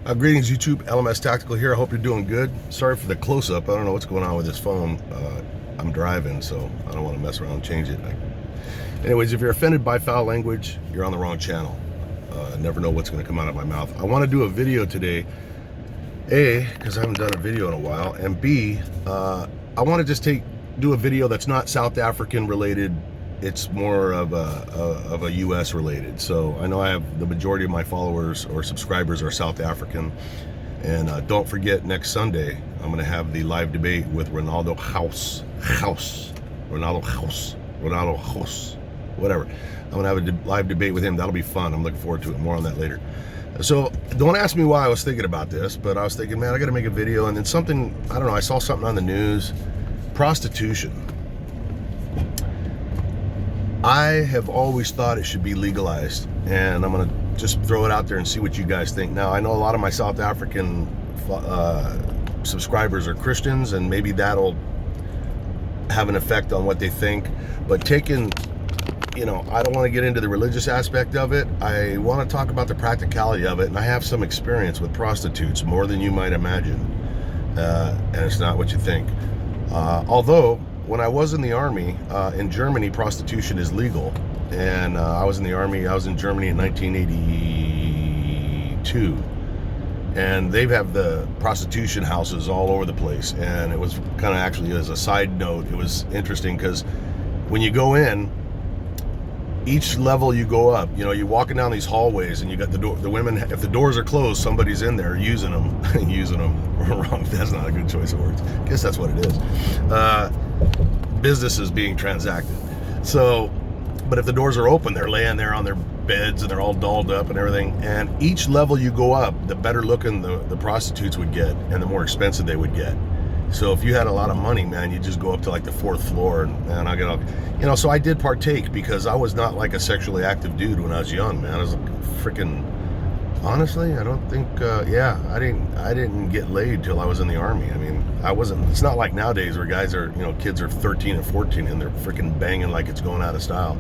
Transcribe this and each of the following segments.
Greetings, YouTube. LMS Tactical here. I hope you're doing good. Sorry for the close-up. I don't know what's going on with this phone. I'm driving, so I don't want to mess around and change it. Anyways, if you're offended by foul language, you're on the wrong channel. I never know what's going to come out of my mouth. I want to do a video today, A, because I haven't done a video in a while, and B, I want to just do a video that's not South African related. It's more of a US related. So I know I have the majority of my followers or subscribers are South African. And don't forget, next Sunday, I'm going to have the live debate with Ronaldo House, whatever. I'm going to have a live debate with him. That'll be fun. I'm looking forward to it. More on that later. So don't ask me why I was thinking about this, but I was thinking, man, I got to make a video. And then something, I don't know, I saw something on the news, prostitution. I have always thought it should be legalized, and I'm going to just throw it out there and see what you guys think. Now, I know a lot of my South African subscribers are Christians, and maybe that'll have an effect on what they think, but taking, you know, I don't want to get into the religious aspect of it. I want to talk about the practicality of it, and I have some experience with prostitutes, more than you might imagine, and it's not what you think. Although, when I was in the army, in Germany, prostitution is legal. And I was in the army, I was in Germany in 1982. And they have the prostitution houses all over the place. And it was kind of, actually, as a side note, it was interesting because when you go in, each level you go up, you know, you're walking down these hallways and you got the door, the women, if the doors are closed, somebody's in there using them. Wrong, that's not a good choice of words. I guess that's what it is. Business is being transacted. So, but if the doors are open, they're laying there on their beds and they're all dolled up and everything. And each level you go up, the better looking the prostitutes would get and the more expensive they would get. So if you had a lot of money, man, you just go up to like the 4th floor, and I got, you know, so I did partake because I was not like a sexually active dude when I was young, man. I was freaking, honestly, I don't think, yeah, I didn't get laid till I was in the army. I mean, I wasn't, it's not like nowadays where guys are, you know, kids are 13 and 14 and they're freaking banging like it's going out of style.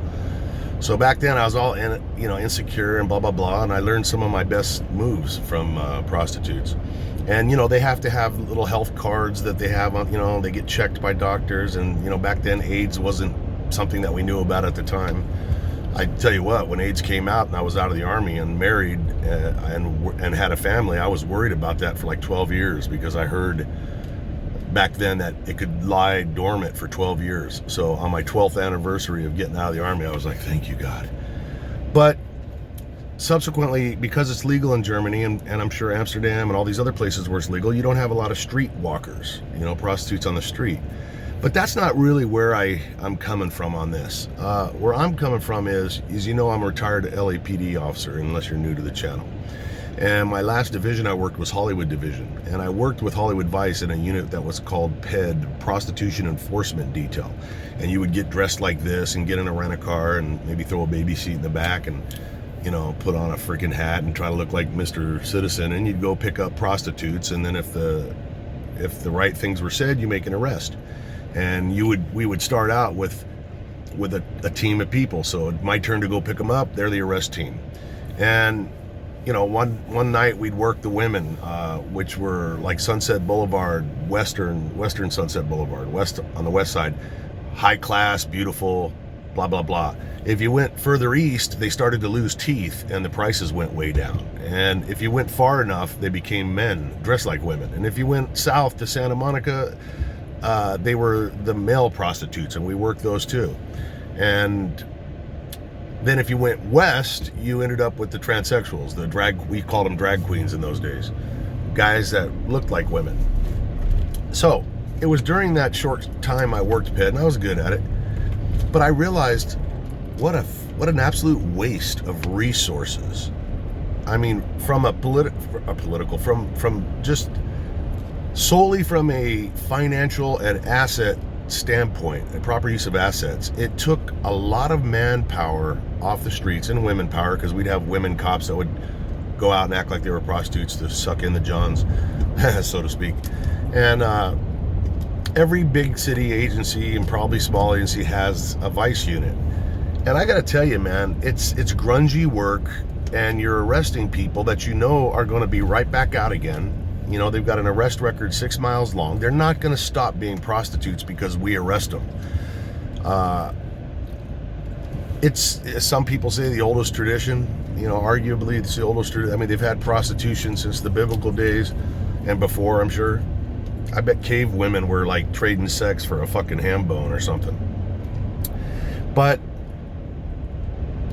So back then I was all, you know, insecure and blah, blah, blah. And I learned some of my best moves from prostitutes. And, you know, they have to have little health cards that they have on, you know, they get checked by doctors. And, you know, back then AIDS wasn't something that we knew about at the time. I tell you what, when AIDS came out and I was out of the army and married and had a family, I was worried about that for like 12 years because I heard back then that it could lie dormant for 12 years. So on my 12th anniversary of getting out of the army, I was like, thank you, God. But subsequently, because it's legal in Germany and I'm sure Amsterdam and all these other places where it's legal, you don't have a lot of street walkers, you know, prostitutes on the street. But that's not really where I'm coming from on this. Where I'm coming from is, you know, I'm a retired LAPD officer, unless you're new to the channel. And my last division I worked was Hollywood Division. And I worked with Hollywood Vice in a unit that was called PED, Prostitution Enforcement Detail. And you would get dressed like this and get in a rent-a-car and maybe throw a baby seat in the back and, you know, put on a freaking hat and try to look like Mr. Citizen. And you'd go pick up prostitutes. And then if the right things were said, you make an arrest. And we would start out with a team of people. So my turn to go pick them up, they're the arrest team. And, you know, one night we'd work the women, which were like Sunset Boulevard, Western Sunset Boulevard, on the west side, high class, beautiful, blah, blah, blah. If you went further east, they started to lose teeth and the prices went way down. And if you went far enough, they became men dressed like women. And if you went south to Santa Monica, they were the male prostitutes, and we worked those too. And then if you went west, you ended up with the transsexuals, we called them drag queens in those days, guys that looked like women. So it was during that short time I worked PED, and I was good at it, but I realized what an absolute waste of resources. I mean, from just solely from a financial and asset standpoint and proper use of assets, it took a lot of manpower off the streets and women power, because we'd have women cops that would go out and act like they were prostitutes to suck in the johns, so to speak. And every big city agency and probably small agency has a vice unit. And I gotta tell you, man, it's grungy work. and you're arresting people that you know are going to be right back out again. You know, they've got an arrest record 6 miles long. They're not going to stop being prostitutes because we arrest them. It's, some people say, the oldest tradition. You know, arguably it's the oldest tradition. I mean, they've had prostitution since the biblical days and before, I'm sure. I bet cave women were like trading sex for a fucking ham bone or something. But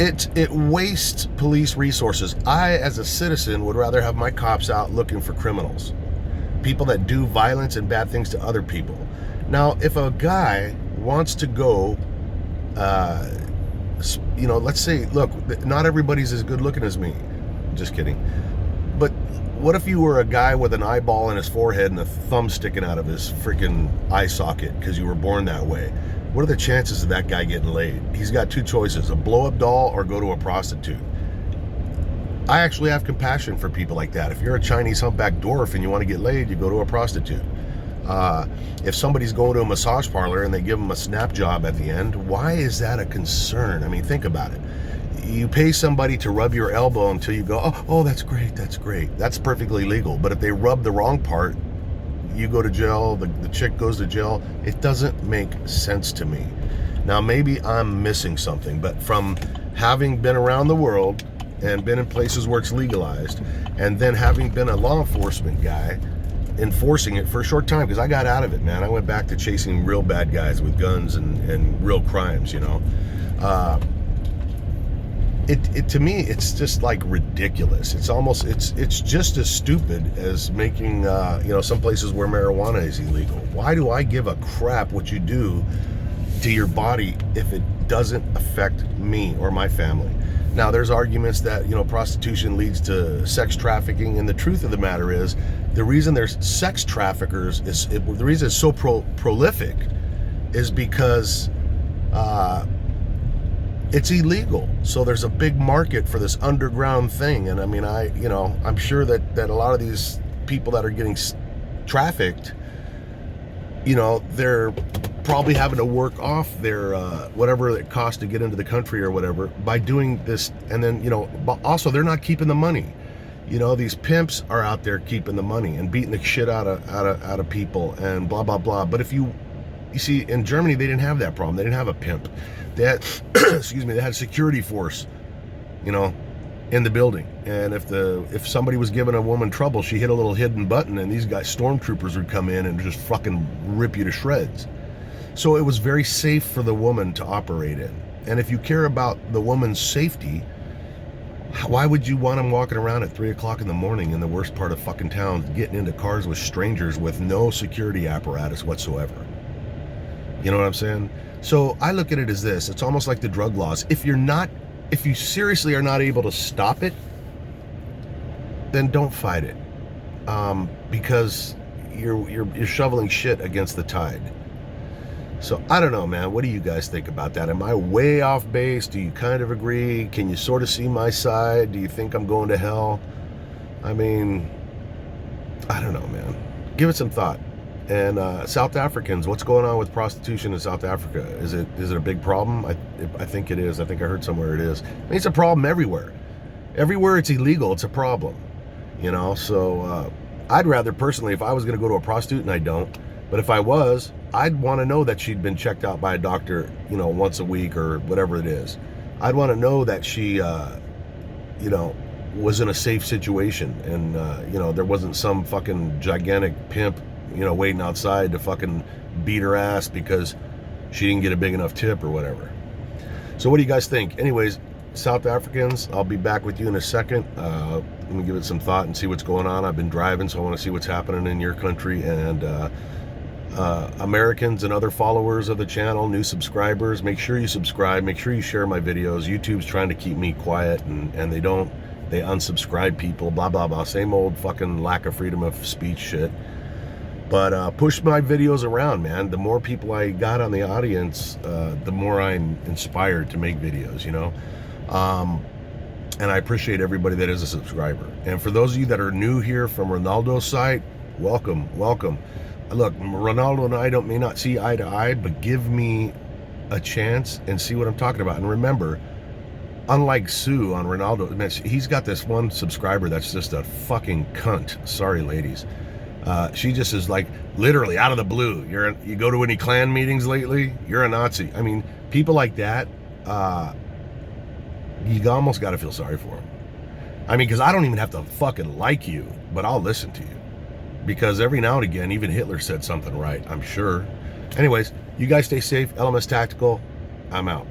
it wastes police resources. I, as a citizen, would rather have my cops out looking for criminals, people that do violence and bad things to other people. Now, if a guy wants to go, you know, let's say, look, not everybody's as good looking as me. Just kidding. But what if you were a guy with an eyeball in his forehead and a thumb sticking out of his freaking eye socket because you were born that way? What are the chances of that guy getting laid? He's got two choices: a blow-up doll or go to a prostitute. I actually have compassion for people like that. If you're a Chinese humpback dwarf and you want to get laid, you go to a prostitute. If somebody's going to a massage parlor and they give them a snap job at the end, why is that a concern? I mean, think about it. You pay somebody to rub your elbow until you go, oh, that's great, that's great. That's perfectly legal. But if they rub the wrong part, you go to jail, the chick goes to jail. It doesn't make sense to me. Now, maybe I'm missing something, but from having been around the world and been in places where it's legalized, and then having been a law enforcement guy, enforcing it for a short time, because I got out of it, man. I went back to chasing real bad guys with guns and real crimes, you know. It to me, it's just like ridiculous. It's almost, it's just as stupid as making, you know, some places where marijuana is illegal. Why do I give a crap what you do to your body if it doesn't affect me or my family? Now, there's arguments that, you know, prostitution leads to sex trafficking, and the truth of the matter is, the reason there's sex traffickers is, the reason it's so prolific is because it's illegal. So there's a big market for this underground thing. And I mean, you know, I'm sure that a lot of these people that are getting trafficked, you know, they're probably having to work off their whatever it costs to get into the country or whatever by doing this. And then, you know, but also they're not keeping the money. You know, these pimps are out there keeping the money and beating the shit out of people and blah blah blah. But if you see, in Germany, they didn't have that problem. They didn't have a pimp. They had, excuse me, they had a security force, you know, in the building. And if somebody was giving a woman trouble, she hit a little hidden button, and these guys, stormtroopers, would come in and just fucking rip you to shreds. So it was very safe for the woman to operate in. And if you care about the woman's safety, why would you want them walking around at 3 o'clock in the morning in the worst part of fucking town, getting into cars with strangers with no security apparatus whatsoever? You know what I'm saying? So I look at it as this: it's almost like the drug laws. If you seriously are not able to stop it, then don't fight it, because you're shoveling shit against the tide. So I don't know, man. What do you guys think about that? Am I way off base? Do you kind of agree? Can you sort of see my side? Do you think I'm going to hell? I mean, I don't know, man. Give it some thought. And South Africans, what's going on with prostitution in South Africa? Is it a big problem? I think it is. I think I heard somewhere it is. I mean, it's a problem everywhere. Everywhere it's illegal, it's a problem. You know, so I'd rather, personally, if I was going to go to a prostitute, and I don't, but if I was, I'd want to know that she'd been checked out by a doctor, you know, once a week or whatever it is. I'd want to know that she, you know, was in a safe situation, and, you know, there wasn't some fucking gigantic pimp, you know, waiting outside to fucking beat her ass because she didn't get a big enough tip or whatever. So what do you guys think? Anyways, South Africans, I'll be back with you in a second. Let me give it some thought and see what's going on. I've been driving, so I want to see what's happening in your country. And Americans and other followers of the channel, new subscribers, make sure you subscribe, make sure you share my videos. YouTube's trying to keep me quiet, and they unsubscribe people, blah blah blah, same old fucking lack of freedom of speech shit. But push my videos around, man. The more people I got on the audience, the more I'm inspired to make videos, you know. And I appreciate everybody that is a subscriber. And for those of you that are new here from Ronaldo's site, welcome, welcome. Look, Ronaldo and I may not see eye to eye, but give me a chance and see what I'm talking about. And remember, unlike Sue on Ronaldo, man, he's got this one subscriber that's just a fucking cunt. Sorry, ladies. She just is like literally out of the blue. You go to any Klan meetings lately? You're a Nazi. I mean, people like that, you almost got to feel sorry for them. I mean, because I don't even have to fucking like you, but I'll listen to you. Because every now and again, even Hitler said something right, I'm sure. Anyways, you guys stay safe. LMS Tactical, I'm out.